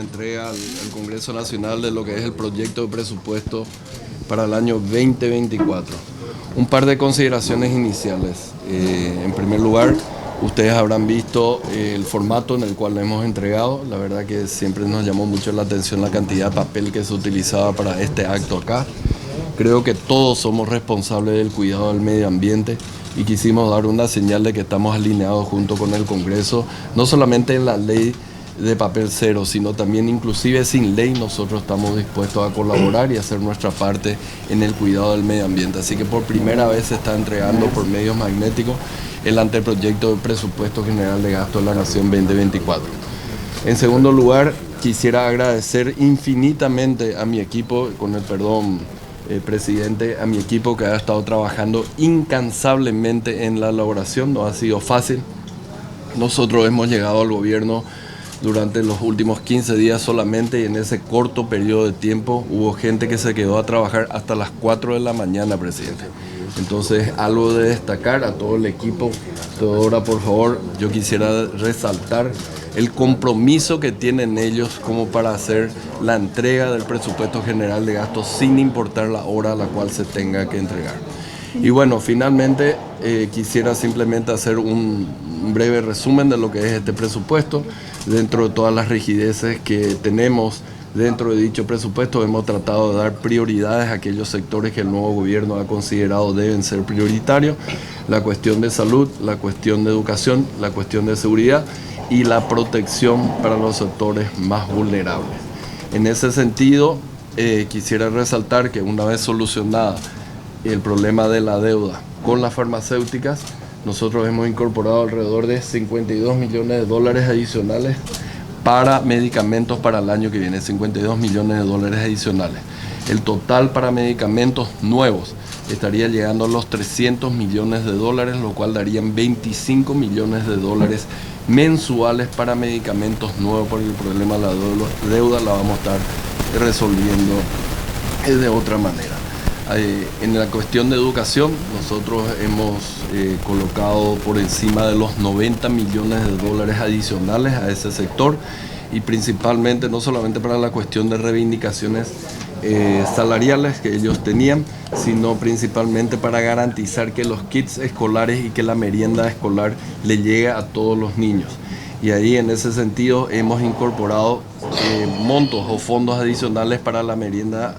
entrega al Congreso Nacional de lo que es el proyecto de presupuesto para el año 2024. Un par de consideraciones iniciales. En primer lugar, ustedes habrán visto el formato en el cual lo hemos entregado. La verdad que siempre nos llamó mucho la atención la cantidad de papel que se utilizaba para este acto acá. Creo que todos somos responsables del cuidado del medio ambiente y quisimos dar una señal de que estamos alineados junto con el Congreso, no solamente en la ley de papel cero, sino también inclusive sin ley nosotros estamos dispuestos a colaborar y hacer nuestra parte en el cuidado del medio ambiente. Así que por primera vez se está entregando por medios magnéticos el anteproyecto de presupuesto general de gasto de la Nación 2024. En segundo lugar, quisiera agradecer infinitamente a mi equipo, con el perdón, presidente, a mi equipo que ha estado trabajando incansablemente en la elaboración. No ha sido fácil. Nosotros hemos llegado al gobierno durante los últimos 15 días solamente y en ese corto periodo de tiempo hubo gente que se quedó a trabajar hasta las 4 de la mañana, presidente. Entonces, algo de destacar a todo el equipo. Teodora, por favor, yo quisiera resaltar el compromiso que tienen ellos como para hacer la entrega del presupuesto general de gastos sin importar la hora a la cual se tenga que entregar. Y bueno, finalmente quisiera simplemente hacer un breve resumen de lo que es este presupuesto. Dentro de todas las rigideces que tenemos dentro de dicho presupuesto, hemos tratado de dar prioridades a aquellos sectores que el nuevo gobierno ha considerado deben ser prioritarios: la cuestión de salud, la cuestión de educación, la cuestión de seguridad y la protección para los sectores más vulnerables. En ese sentido, quisiera resaltar que una vez solucionada el problema de la deuda con las farmacéuticas, nosotros hemos incorporado alrededor de 52 millones de dólares adicionales para medicamentos para el año que viene, 52 millones de dólares adicionales. El total para medicamentos nuevos estaría llegando a los 300 millones de dólares, lo cual darían 25 millones de dólares mensuales para medicamentos nuevos, porque el problema de la deuda la vamos a estar resolviendo de otra manera. En la cuestión de educación, nosotros hemos colocado por encima de los 90 millones de dólares adicionales a ese sector, y principalmente no solamente para la cuestión de reivindicaciones salariales que ellos tenían, sino principalmente para garantizar que los kits escolares y que la merienda escolar le llegue a todos los niños. Y ahí, en ese sentido, hemos incorporado montos o fondos adicionales para la merienda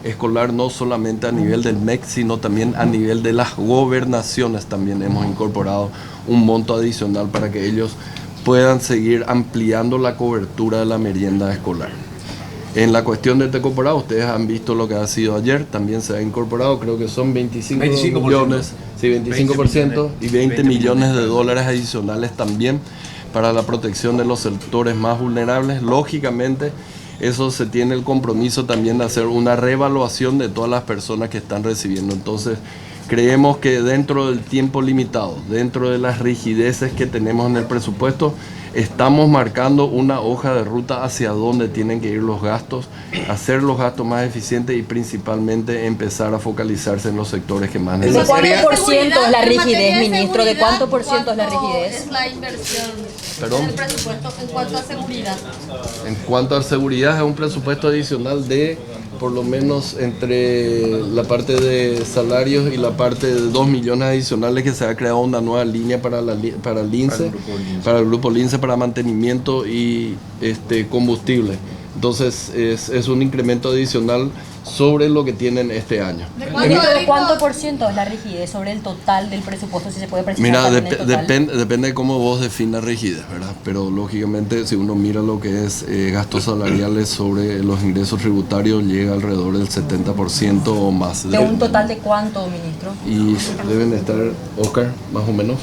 escolar, no solamente a nivel del MEC, sino también a nivel de las gobernaciones. También hemos incorporado un monto adicional para que ellos puedan seguir ampliando la cobertura de la merienda escolar. En la cuestión de Tecoporá, ustedes han visto lo que ha sido ayer, también se ha incorporado, creo que son 25 millones, sí, 25% y 20 millones de dólares adicionales también para la protección de los sectores más vulnerables. Lógicamente, eso se tiene el compromiso también de hacer una reevaluación de todas las personas que están recibiendo. Entonces, creemos que dentro del tiempo limitado, dentro de las rigideces que tenemos en el presupuesto, estamos marcando una hoja de ruta hacia dónde tienen que ir los gastos, hacer los gastos más eficientes y principalmente empezar a focalizarse en los sectores que más necesitan. ¿De cuánto por ciento es la rigidez, ministro? ¿De cuánto por ciento es la rigidez? Es la inversión del presupuesto en cuanto a seguridad. En cuanto a seguridad, es un presupuesto adicional de por lo menos entre la parte de salarios y la parte de 2 millones adicionales, que se ha creado una nueva línea para el LINCE, para el grupo LINCE, para mantenimiento y combustible. Entonces es un incremento adicional sobre lo que tienen este año. ¿De cuánto por ciento es la rigidez sobre el total del presupuesto, si se puede precisar? Mira, depende de cómo vos definas rigidez, ¿verdad? Pero lógicamente, si uno mira lo que es gastos salariales sobre los ingresos tributarios, llega alrededor del 70% o más. ¿De un total de cuánto, ministro? Y deben estar, Oscar, más o menos.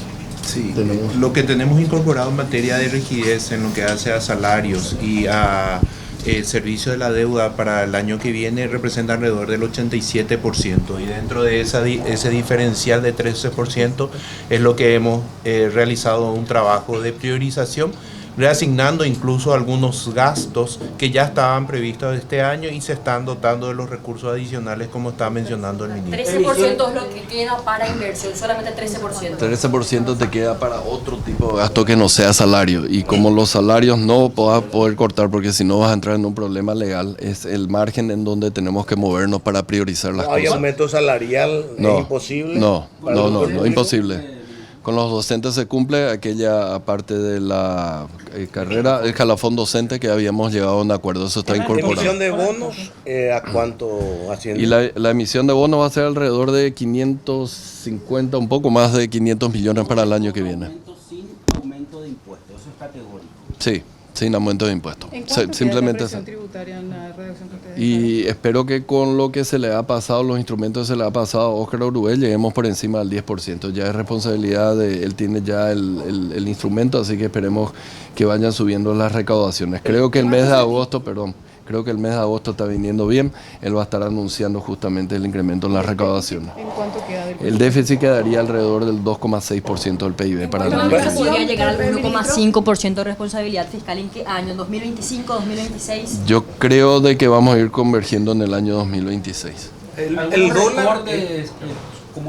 Sí, lo que tenemos incorporado en materia de rigidez en lo que hace a salarios y a el servicio de la deuda para el año que viene representa alrededor del 87%, y dentro de ese diferencial de 13% es lo que hemos realizado un trabajo de priorización reasignando incluso algunos gastos que ya estaban previstos este año y se están dotando de los recursos adicionales como está mencionando el ministro. 13% es lo que queda para inversión, solamente 13%. 13% te queda para otro tipo de gasto que no sea salario. Y como los salarios no vas a poder cortar porque si no vas a entrar en un problema legal, es el margen en donde tenemos que movernos para priorizar las ¿Hay cosas. aumento salarial? No, ¿Es imposible? No, ¿Para el sector público? imposible. Con los docentes se cumple aquella parte de la carrera, el escalafón docente que habíamos llegado a un acuerdo, eso está incorporado. ¿Emisión de bonos a cuánto asciende? Y la emisión de bonos va a ser alrededor de 550, un poco más de 500 millones para el año que viene. Sin aumento de impuestos, eso es categórico. Sí, sin aumento de impuestos. ¿En cuánto Simplemente queda la presión tributaria en la redacción que ustedes y espero que con lo que se le ha pasado, los instrumentos que se le ha pasado a Óscar Orué, lleguemos por encima del 10%. Ya es responsabilidad de él, tiene ya el instrumento, así que esperemos que vayan subiendo las recaudaciones. Creo que el mes de agosto, creo que el mes de agosto está viniendo bien. Él va a estar anunciando justamente el incremento en las recaudaciones. ¿En cuánto queda del El déficit quedaría alrededor del 2,6% del PIB para el año. ¿Se podría llegar al 1,5% de responsabilidad fiscal en qué año? ¿En 2025, 2026? Yo creo de que vamos a ir convergiendo en el año 2026. El dólar...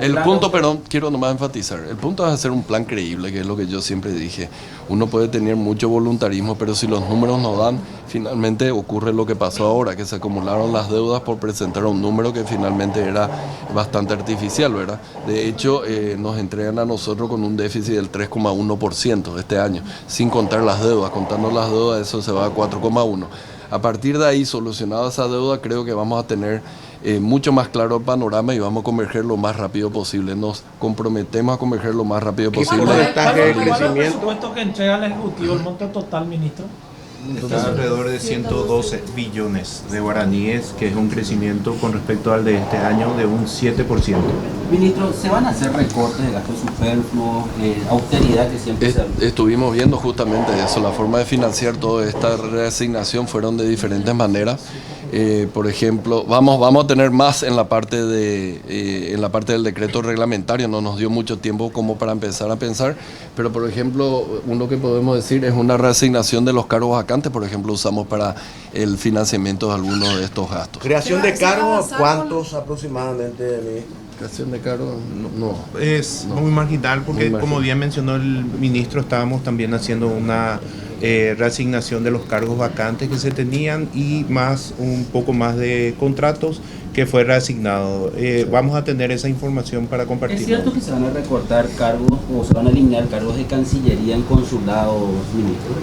El punto, perdón, quiero nomás enfatizar, el punto es hacer un plan creíble, que es lo que yo siempre dije. Uno puede tener mucho voluntarismo, pero si los números no dan, finalmente ocurre lo que pasó ahora, que se acumularon las deudas por presentar un número que finalmente era bastante artificial, ¿verdad? De hecho, nos entregan a nosotros con un déficit del 3,1% este año, sin contar las deudas. Contando las deudas, eso se va a 4,1%. A partir de ahí, solucionada esa deuda, creo que vamos a tener mucho más claro el panorama y vamos a converger lo más rápido posible. Nos comprometemos a converger lo más rápido posible. porcentaje de ¿Cuál es el crecimiento? presupuesto que entrega el Ejecutivo, el monto total, ministro? Está alrededor de 112 billones de guaraníes, que es un crecimiento con respecto al de este año de un 7%. Ministro, ¿se van a hacer recortes de gastos superfluos, austeridad que siempre se... Estuvimos viendo justamente eso, la forma de financiar toda esta reasignación fueron de diferentes maneras. Por ejemplo, vamos a tener más en la parte del decreto reglamentario, no nos dio mucho tiempo como para empezar a pensar, pero por ejemplo, uno que podemos decir es una reasignación de los cargos vacantes, por ejemplo, usamos para el financiamiento de algunos de estos gastos. Creación de cargos, ¿cuántos aproximadamente, ministro? Creación de cargos, no. Es muy marginal porque, como bien mencionó el ministro, estábamos también haciendo una reasignación de los cargos vacantes que se tenían y un poco más de contratos que fue reasignado. Vamos a tener esa información para compartir. ¿Es cierto que se van a recortar cargos o se van a eliminar cargos de Cancillería en consulados, ministro?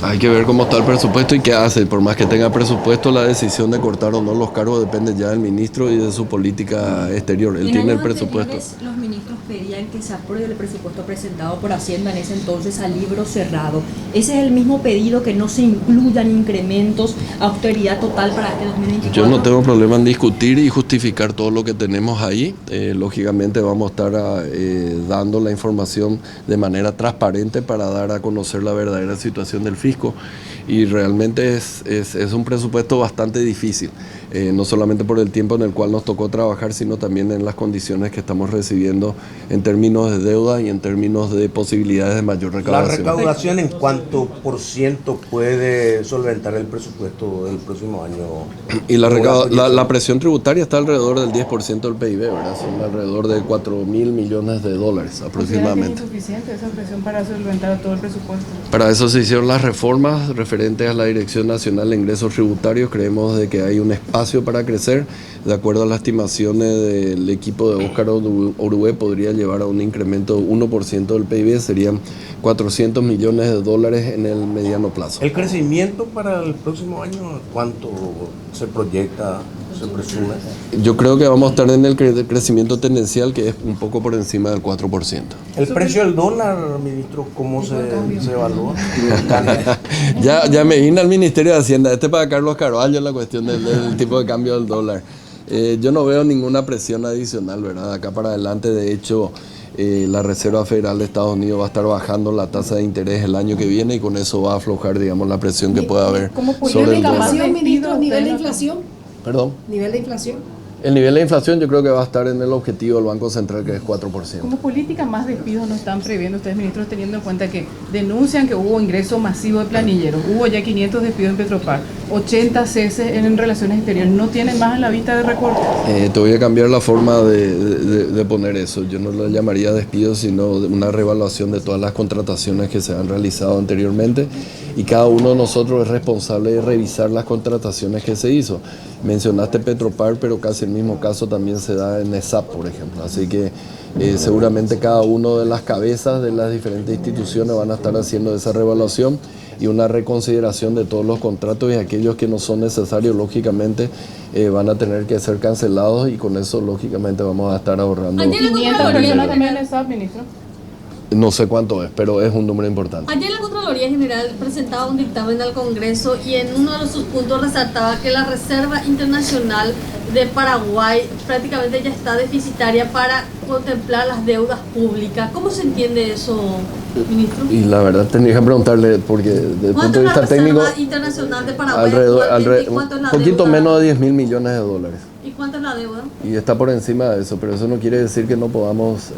Hay que ver cómo está el presupuesto y qué hace. Por más que tenga presupuesto, la decisión de cortar o no los cargos depende ya del ministro y de su política exterior. Él tiene el presupuesto. Los ministros pedían que se apruebe el presupuesto presentado por Hacienda en ese entonces a libro cerrado. Ese es el mismo pedido, que no se incluyan incrementos, austeridad total para este 2024. Yo no tengo problema en discutir y justificar todo lo que tenemos ahí. Lógicamente vamos a estar dando la información de manera transparente para dar a conocer la verdadera situación del fisco, y realmente es un presupuesto bastante difícil, no solamente por el tiempo en el cual nos tocó trabajar, sino también en las condiciones que estamos recibiendo en términos de deuda y en términos de posibilidades de mayor recaudación. ¿La recaudación en cuánto por ciento puede solventar el presupuesto del próximo año? Y la presión tributaria está alrededor del 10% del PIB, ¿verdad? Son alrededor de 4.000 millones de dólares aproximadamente. ¿Es suficiente esa presión para solventar todo el presupuesto? Para eso se hicieron las reformas referentes a la Dirección Nacional de Ingresos Tributarios. Creemos de que hay un espacio para crecer. De acuerdo a las estimaciones del equipo de Óscar Orué, podría llevar a un incremento de 1% del PIB, serían 400 millones de dólares en el mediano plazo. ¿El crecimiento para el próximo año cuánto se proyecta, se presume? Yo creo que vamos a estar en el crecimiento tendencial, que es un poco por encima del 4%. ¿El precio del dólar, ministro, cómo se evalúa? Ya me vine al Ministerio de Hacienda, para Carlos Carvalho, la cuestión del tipo de cambio del dólar. Yo no veo ninguna presión adicional, ¿verdad? Acá para adelante, de hecho, la Reserva Federal de Estados Unidos va a estar bajando la tasa de interés el año que viene, y con eso va a aflojar, digamos, la presión que pueda haber sobre el dólar. Ministro, nivel de inflación. ¿Perdón? Nivel de inflación. El nivel de inflación yo creo que va a estar en el objetivo del Banco Central, que es 4%. ¿Cómo política más despidos no están previendo ustedes, ministros, teniendo en cuenta que denuncian que hubo ingreso masivo de planilleros? Hubo ya 500 despidos en Petropar, 80 ceses en relaciones exteriores. ¿No tienen más en la vista de recortes? Te voy a cambiar la forma de poner eso. Yo no lo llamaría despido, sino una reevaluación de todas las contrataciones que se han realizado anteriormente, y cada uno de nosotros es responsable de revisar las contrataciones que se hizo. Mencionaste Petropar, pero casi el mismo caso también se da en ESAP, por ejemplo. Así que seguramente cada uno de las cabezas de las diferentes instituciones van a estar haciendo esa reevaluación y una reconsideración de todos los contratos, y aquellos que no son necesarios, lógicamente, van a tener que ser cancelados, y con eso, lógicamente, vamos a estar ahorrando. Ayer la 500 Contraloría personas también General, en SAP, ministro. No sé cuánto es, pero es un número importante. ayer la Contraloría General presentaba un dictamen al Congreso y en uno de sus puntos resaltaba que la Reserva Internacional de Paraguay prácticamente ya está deficitaria para contemplar las deudas públicas. ¿Cómo se entiende eso, ministro? Y la verdad tendría que preguntarle, porque desde el punto de vista técnico, Reserva Internacional de Paraguay alrededor, actualmente, y cuánto es la un poquito deuda? menos de 10.000 millones de dólares. ¿Y cuánto es la deuda? Y está por encima de eso, pero eso no quiere decir que no podamos,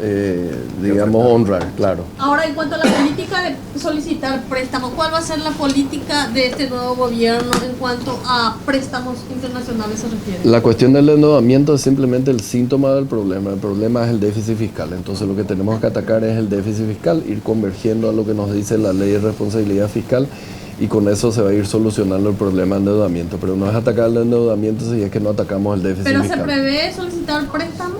digamos, honrar, claro. Ahora, en cuanto a la política de solicitar préstamos, ¿cuál va a ser la política de este nuevo gobierno en cuanto a préstamos internacionales se refiere? La cuestión del endeudamiento es simplemente el síntoma del problema. El problema es el déficit fiscal. Entonces lo que tenemos que atacar es el déficit fiscal, ir convergiendo a lo que nos dice la ley de responsabilidad fiscal, y con eso se va a ir solucionando el problema de endeudamiento. Pero no es atacar el endeudamiento si es que no atacamos el déficit ¿Pero fiscal. se prevé solicitar préstamos?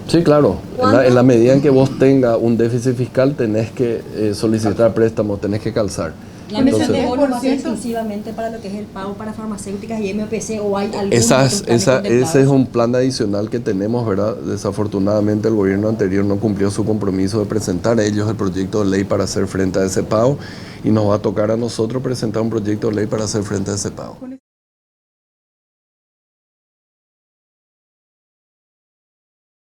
Sí, claro. ¿Cuándo? En la medida en que vos tengas un déficit fiscal, tenés que solicitar préstamos, tenés que calzar. La mesa Entonces, de oro va a ser 10% exclusivamente para lo que es el pago para farmacéuticas y MPC, o hay algún ese es un plan adicional que tenemos, ¿verdad? Desafortunadamente el gobierno anterior no cumplió su compromiso de presentar a ellos el proyecto de ley para hacer frente a ese pago, y nos va a tocar a nosotros presentar un proyecto de ley para hacer frente a ese pago.